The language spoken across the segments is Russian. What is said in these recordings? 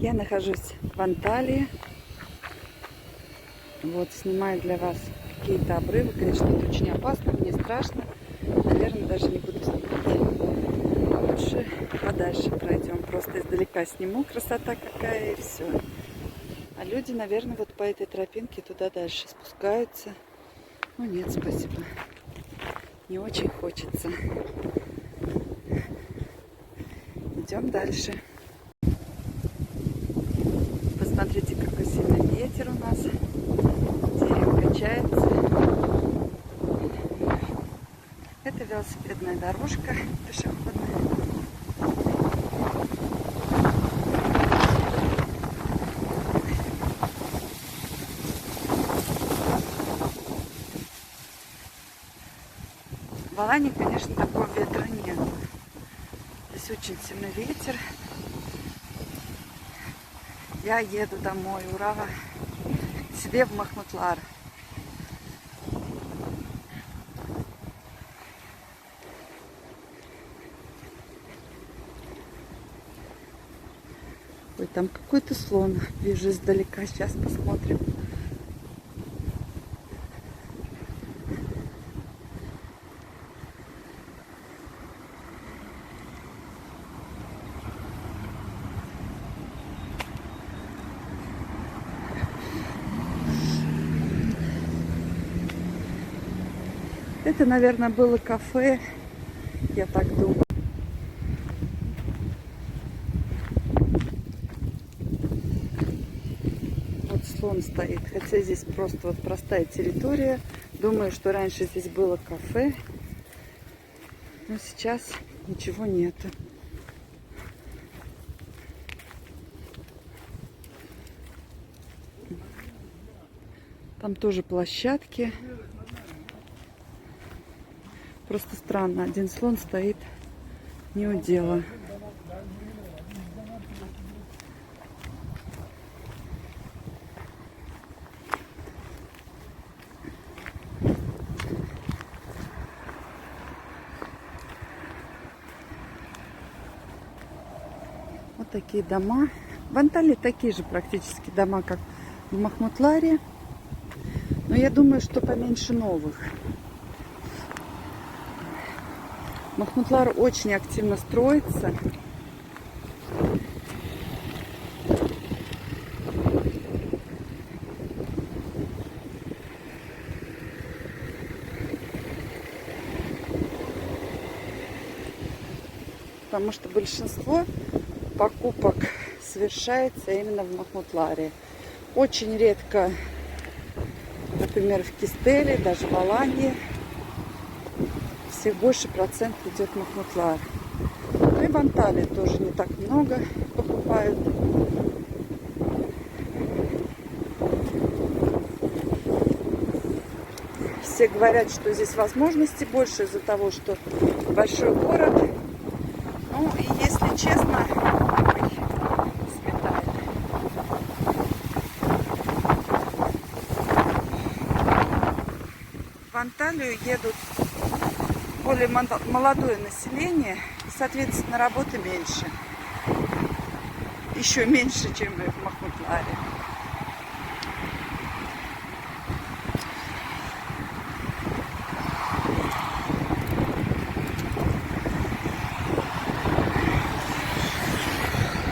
Я нахожусь в Анталии. Вот, снимаю для вас какие-то обрывы. Конечно, это очень опасно, мне страшно. Наверное, даже не буду снимать. Лучше подальше пройдем. Просто издалека сниму. Красота какая, и все. А люди, наверное, вот по этой тропинке туда дальше спускаются. Ну нет, спасибо. Не очень хочется. Идем дальше. Посмотрите, какой сильный ветер у нас. Дерево качается. Это велосипедная дорожка пешеходная. В Алании, конечно, такого ветра нет. Здесь очень сильный ветер. Я еду домой, ура, себе в Махмутлар. Ой, там какой-то слон, вижу издалека, сейчас посмотрим. Это, наверное, было кафе, я так думаю. Вот слон стоит, хотя здесь просто вот простая территория. Думаю, что раньше здесь было кафе, но сейчас ничего нету. Там тоже площадки. Просто странно, один слон стоит не у дела. Вот такие дома. В Анталии такие же практически дома, как в Махмутларе. Но я думаю, что поменьше новых. Махмутлар очень активно строится. Потому что большинство покупок совершается именно в Махмутларе. Очень редко, например, в Кистеле, даже в Алании, всех больше процент идет в Махмутлар. Ну и в Анталии тоже не так много покупают. Все говорят, что здесь возможностей больше из-за того, что большой город. Ну и если честно, сметает. В Анталию едут более молодое население, и, соответственно, работы меньше. Еще меньше, чем в Махмутларе.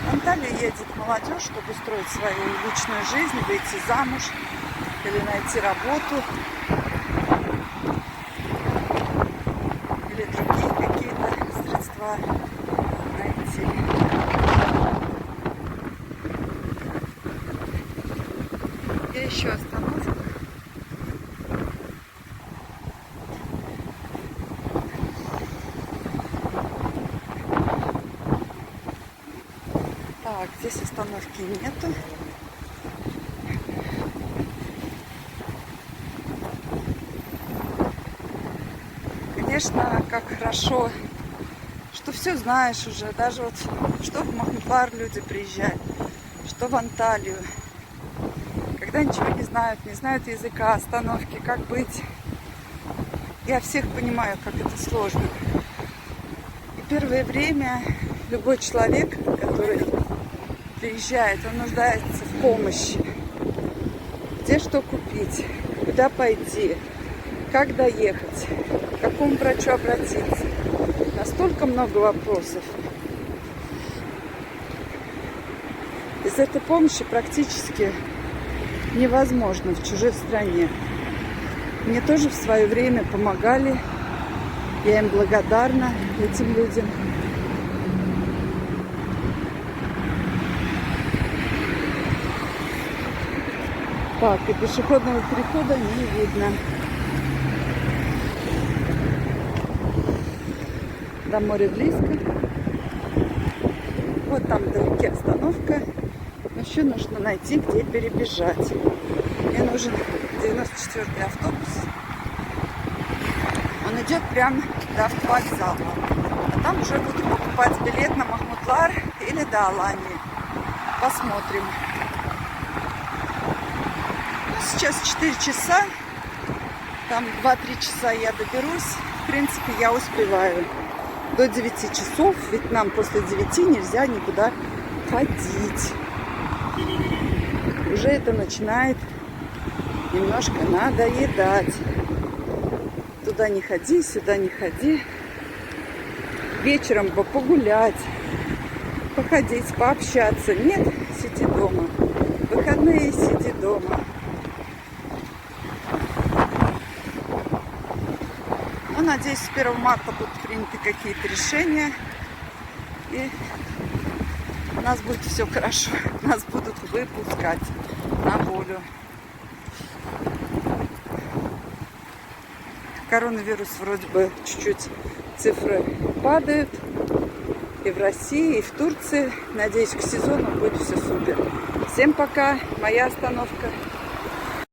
В Анталию едет молодежь, чтобы устроить свою личную жизнь, выйти замуж или найти работу. Или другие какие-то средства найти. И еще остановка. Так, здесь остановки нету. Конечно, как хорошо, что все знаешь уже. Даже вот, что в Махмутлар люди приезжают, что в Анталию. Когда ничего не знают языка, остановки, как быть. Я всех понимаю, как это сложно. И первое время любой человек, который приезжает, он нуждается в помощи. Где что купить, куда пойти, как доехать, к какому врачу обратиться. Настолько много вопросов. Без этой помощи практически невозможно в чужой стране. Мне тоже в свое время помогали. Я им благодарна, этим людям. Так, и пешеходного перехода не видно. До моря близко. Вот там вдалеке остановка. Но еще нужно найти, где перебежать. Мне нужен 94-й автобус. Он идет прямо до автовокзала. А там уже буду покупать билет на Махмутлар или до Алании. Посмотрим. Сейчас 4 часа. Там 2-3 часа я доберусь. В принципе, я успеваю. До 9 часов. Ведь нам после 9 нельзя никуда ходить. Уже это начинает немножко надоедать. Туда не ходи, сюда не ходи. Вечером бы погулять, походить, пообщаться. Нет, сиди дома. Выходные сиди дома. Ну, надеюсь, с 1 марта будут приняты какие-то решения. И у нас будет все хорошо. Нас будут выпускать на волю. Коронавирус вроде бы чуть-чуть цифры падают. И в России, и в Турции. Надеюсь, к сезону будет все супер. Всем пока. Моя остановка.